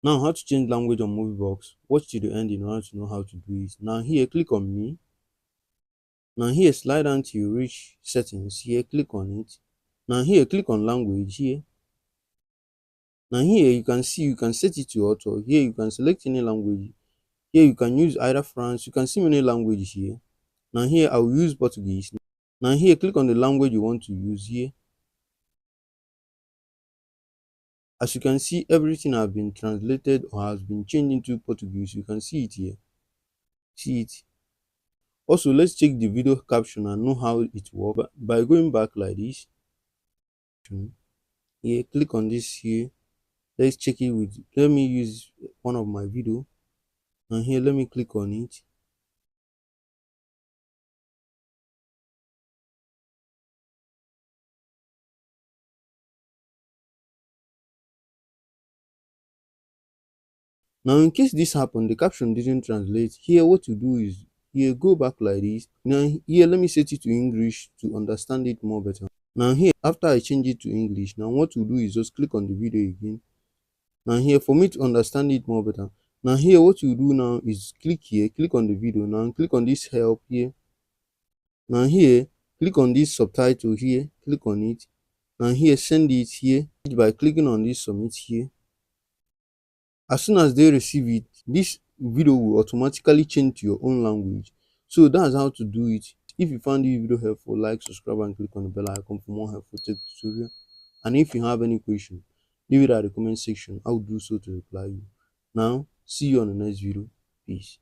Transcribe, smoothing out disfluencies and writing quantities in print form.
Now, how to change language on Moviebox. Watch till the end in order to know how to do it. Now here, click on me. Now here, slide down till you reach settings. Here, click on it. Now here, click on language here. Now here, you can see you can set it to auto. Here, you can select any language. Here, you can use either France. You can see many languages here. Now here, I will use Portuguese. Now here, click on the language you want to use here. As you can see, everything has been translated or has been changed into Portuguese. You can see it here. See it. Also, let's check the video caption and know how it works by going back like this. Here, click on this here. Let's check it with, let me use one of my video. And here, let me click on it. Now, in case this happened, the caption didn't translate. Here, what to do is, here, go back like this. Now, here, let me set it to English to understand it more better. Now, here, after I change it to English, now what to do is just click on the video again. Now, here, for me to understand it more better. Now, here, what you do now is click here, click on the video. Now, click on this help here. Now, here, click on this subtitle here, click on it. Now, here, send it here by clicking on this submit here. As soon as they receive it, this video will automatically change to your own language. So that's how to do it. If you found this video helpful, like, subscribe, and click on the bell icon for more helpful tech tutorial. And if you have any question, leave it at the comment section. I will do so to reply you. Now, see you on the next video. Peace.